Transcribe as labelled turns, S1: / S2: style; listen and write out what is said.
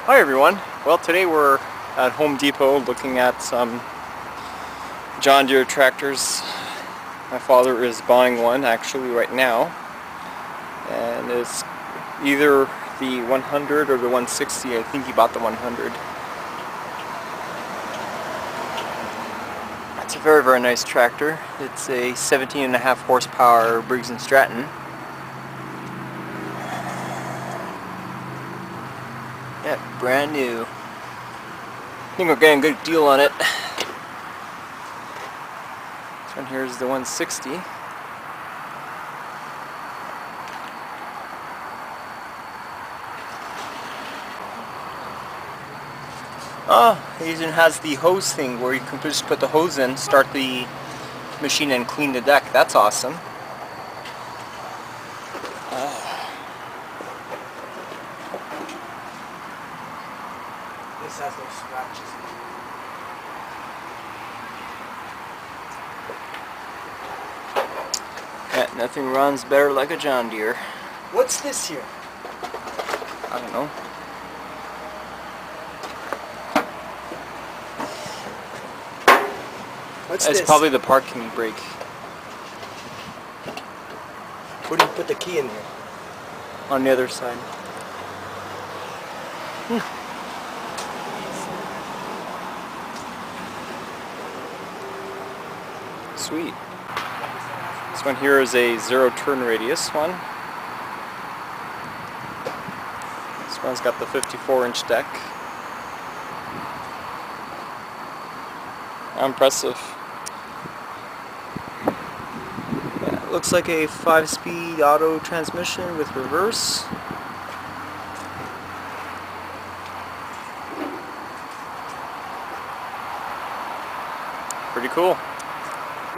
S1: Hi everyone. Well, today we're at Home Depot looking at some John Deere tractors. My father is buying one actually right now, and it's either the 100 or the 160. I think he bought the 100. It's a very, very nice tractor. It's a 17.5 horsepower Briggs & Stratton. Yeah, brand new. I think we're getting a good deal on it. This one here is the 160. Oh, it even has the hose thing where you can just put the hose in, start the machine and clean the deck. That's awesome.
S2: This has no scratches.
S1: Yeah, nothing runs better like a John Deere.
S2: What's this here?
S1: I don't know.
S2: What's
S1: It's
S2: this?
S1: probably the parking brake.
S2: Where do you put the key in there?
S1: On the other side. Sweet. This one here is a 0 turn radius one. This one's got the 54-inch deck. Impressive. Yeah, it looks like a 5-speed auto transmission with reverse. Pretty cool.